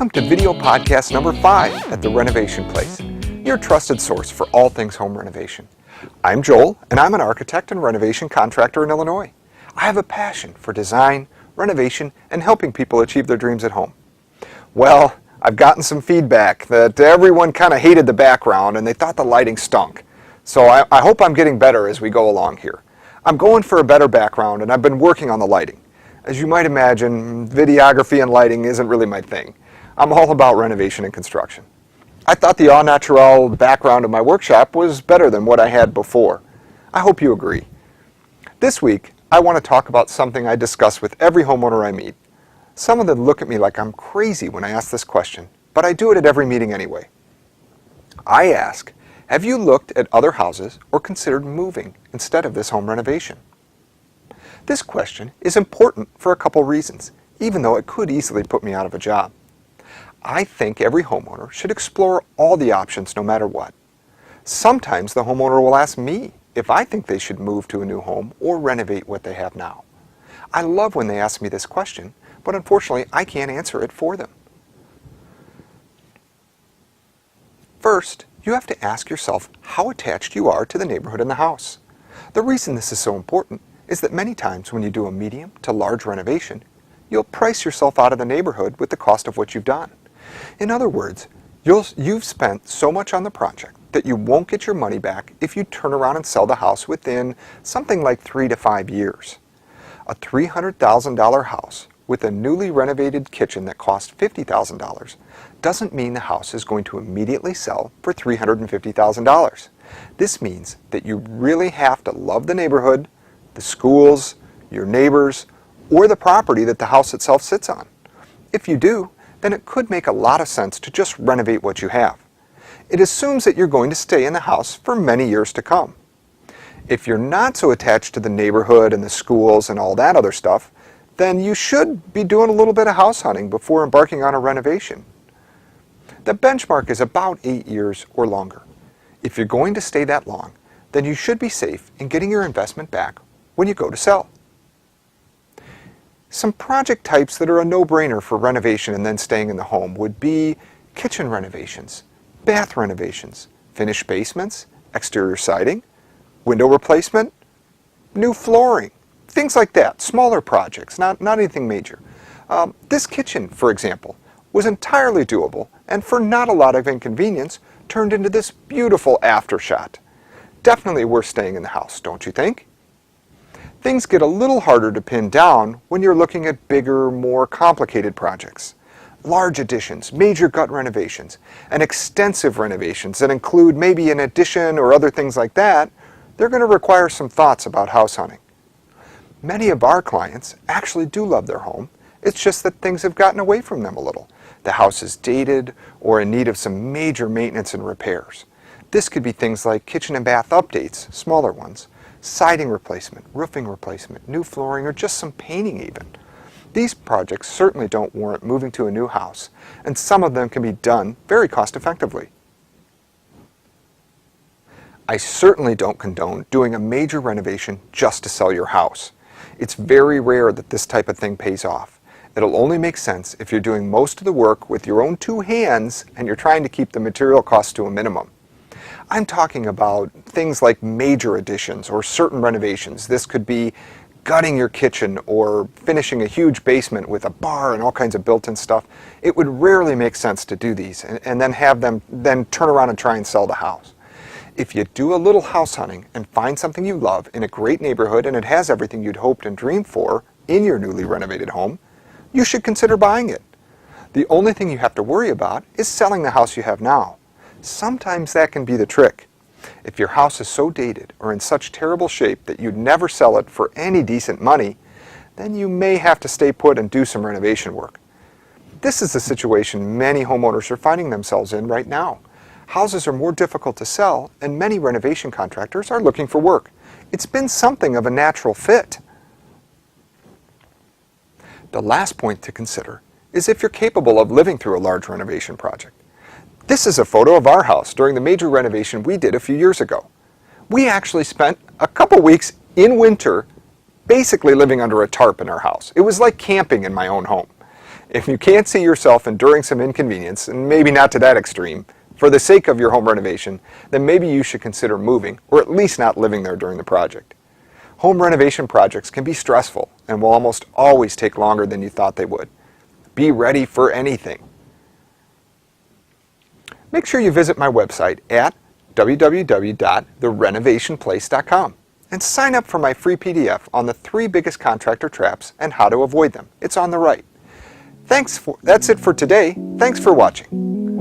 Welcome to video podcast number 5 at The Renovation Place, your trusted source for all things home renovation. I'm Joel, and I'm an architect and renovation contractor in Illinois. I have a passion for design, renovation, and helping people achieve their dreams at home. Well, I've gotten some feedback that everyone kind of hated the background and they thought the lighting stunk. So I hope I'm getting better as we go along here. I'm going for a better background, and I've been working on the lighting. As you might imagine, videography and lighting isn't really my thing. I'm all about renovation and construction. I thought the au naturel background of my workshop was better than what I had before. I hope you agree. This week, I want to talk about something I discuss with every homeowner I meet. Some of them look at me like I'm crazy when I ask this question, but I do it at every meeting anyway. I ask, have you looked at other houses or considered moving instead of this home renovation? This question is important for a couple reasons, even though it could easily put me out of a job. I think every homeowner should explore all the options no matter what. Sometimes the homeowner will ask me if I think they should move to a new home or renovate what they have now. I love when they ask me this question, but unfortunately I can't answer it for them. First, you have to ask yourself how attached you are to the neighborhood and the house. The reason this is so important is that many times when you do a medium to large renovation, you'll price yourself out of the neighborhood with the cost of what you've done. In other words, you've spent so much on the project that you won't get your money back if you turn around and sell the house within something like 3 to 5 years. A $300,000 house with a newly renovated kitchen that cost $50,000 doesn't mean the house is going to immediately sell for $350,000. This means that you really have to love the neighborhood, the schools, your neighbors, or the property that the house itself sits on. If you do, then it could make a lot of sense to just renovate what you have. It assumes that you're going to stay in the house for many years to come. If you're not so attached to the neighborhood and the schools and all that other stuff, then you should be doing a little bit of house hunting before embarking on a renovation. The benchmark is about 8 years or longer. If you're going to stay that long, then you should be safe in getting your investment back when you go to sell. Some project types that are a no-brainer for renovation and then staying in the home would be kitchen renovations, bath renovations, finished basements, exterior siding, window replacement, new flooring, things like that, smaller projects, not anything major. This kitchen, for example, was entirely doable and for not a lot of inconvenience turned into this beautiful aftershot. Definitely worth staying in the house, don't you think? Things get a little harder to pin down when you're looking at bigger, more complicated projects. Large additions, major gut renovations, and extensive renovations that include maybe an addition or other things like that, they're going to require some thoughts about house hunting. Many of our clients actually do love their home. It's just that things have gotten away from them a little. The house is dated or in need of some major maintenance and repairs. This could be things like kitchen and bath updates, smaller ones, siding replacement, roofing replacement, new flooring, or just some painting even. These projects certainly don't warrant moving to a new house, and some of them can be done very cost effectively. I certainly don't condone doing a major renovation just to sell your house. It's very rare that this type of thing pays off. It'll only make sense if you're doing most of the work with your own 2 hands and you're trying to keep the material costs to a minimum. I'm talking about things like major additions or certain renovations. This could be gutting your kitchen or finishing a huge basement with a bar and all kinds of built-in stuff. It would rarely make sense to do these and then have them turn around and try and sell the house. If you do a little house hunting and find something you love in a great neighborhood and it has everything you'd hoped and dreamed for in your newly renovated home, you should consider buying it. The only thing you have to worry about is selling the house you have now. Sometimes that can be the trick. If your house is so dated or in such terrible shape that you'd never sell it for any decent money, then you may have to stay put and do some renovation work. This is the situation many homeowners are finding themselves in right now. Houses are more difficult to sell, and many renovation contractors are looking for work. It's been something of a natural fit. The last point to consider is if you're capable of living through a large renovation project. This is a photo of our house during the major renovation we did a few years ago. We actually spent a couple weeks in winter basically living under a tarp in our house. It was like camping in my own home. If you can't see yourself enduring some inconvenience, and maybe not to that extreme, for the sake of your home renovation, then maybe you should consider moving, or at least not living there during the project. Home renovation projects can be stressful and will almost always take longer than you thought they would. Be ready for anything. Make sure you visit my website at www.therenovationplace.com and sign up for my free PDF on the 3 biggest contractor traps and how to avoid them. It's on the right. That's it for today. Thanks for watching.